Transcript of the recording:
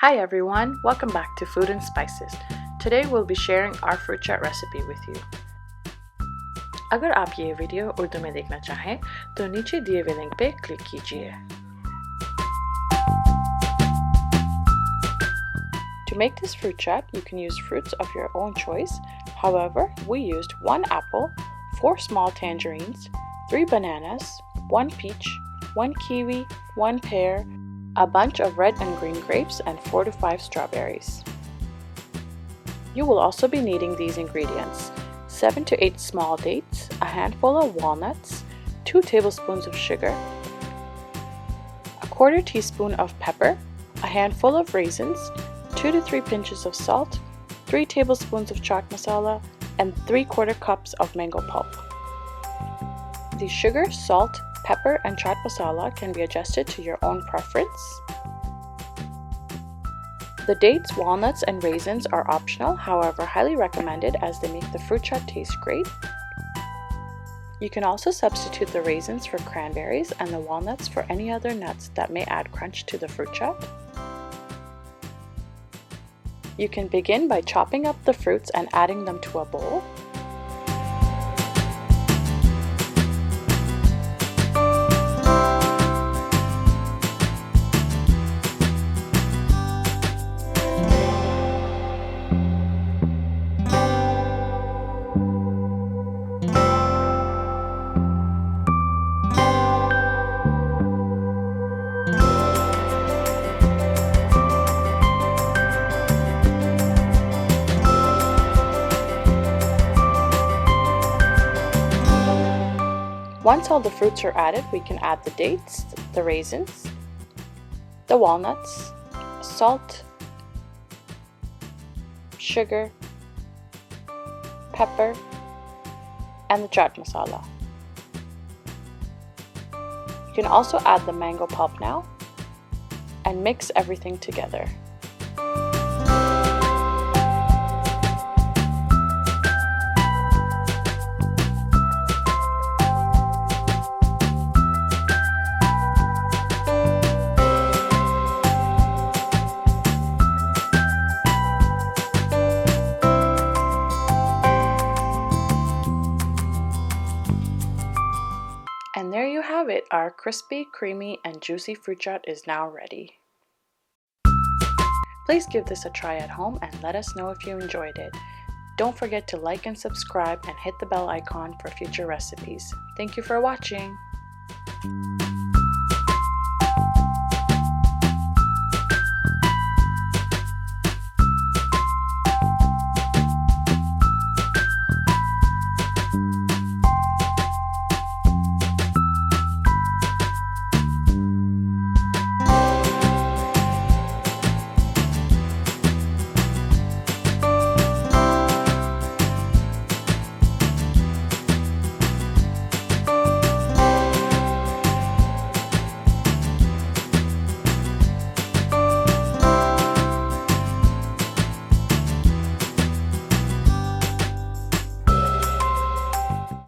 Hi everyone, welcome back to Food and Spices. Today we'll be sharing our fruit chaat recipe with you. अगर आप ये video Urdu में देखना चाहें तो नीचे दिए हुए लिंक पे क्लिक कीजिए. To make this fruit chaat, you can use fruits of your own choice. However, we used 1 apple, 4 small tangerines, 3 bananas, 1 peach, 1 kiwi, 1 pear, a bunch of red and green grapes, and 4 to 5 strawberries. You will also be needing these ingredients: 7 to 8 small dates, a handful of walnuts, 2 tablespoons of sugar, a quarter teaspoon of pepper, a handful of raisins, 2 to 3 pinches of salt, 3 tablespoons of chaat masala, and 3/4 cups of mango pulp. The sugar, salt, pepper, and chaat masala can be adjusted to your own preference. The dates, walnuts, and raisins are optional, however highly recommended as they make the fruit chaat taste great. You can also substitute the raisins for cranberries and the walnuts for any other nuts that may add crunch to the fruit chaat. You can begin by chopping up the fruits and adding them to a bowl. Once all the fruits are added, we can add the dates, the raisins, the walnuts, salt, sugar, pepper, and the chaat masala. You can also add the mango pulp now and mix everything together. And there you have it, our crispy, creamy, and juicy fruit chaat is now ready. Please give this a try at home and let us know if you enjoyed it. Don't forget to like and subscribe and hit the bell icon for future recipes. Thank you for watching.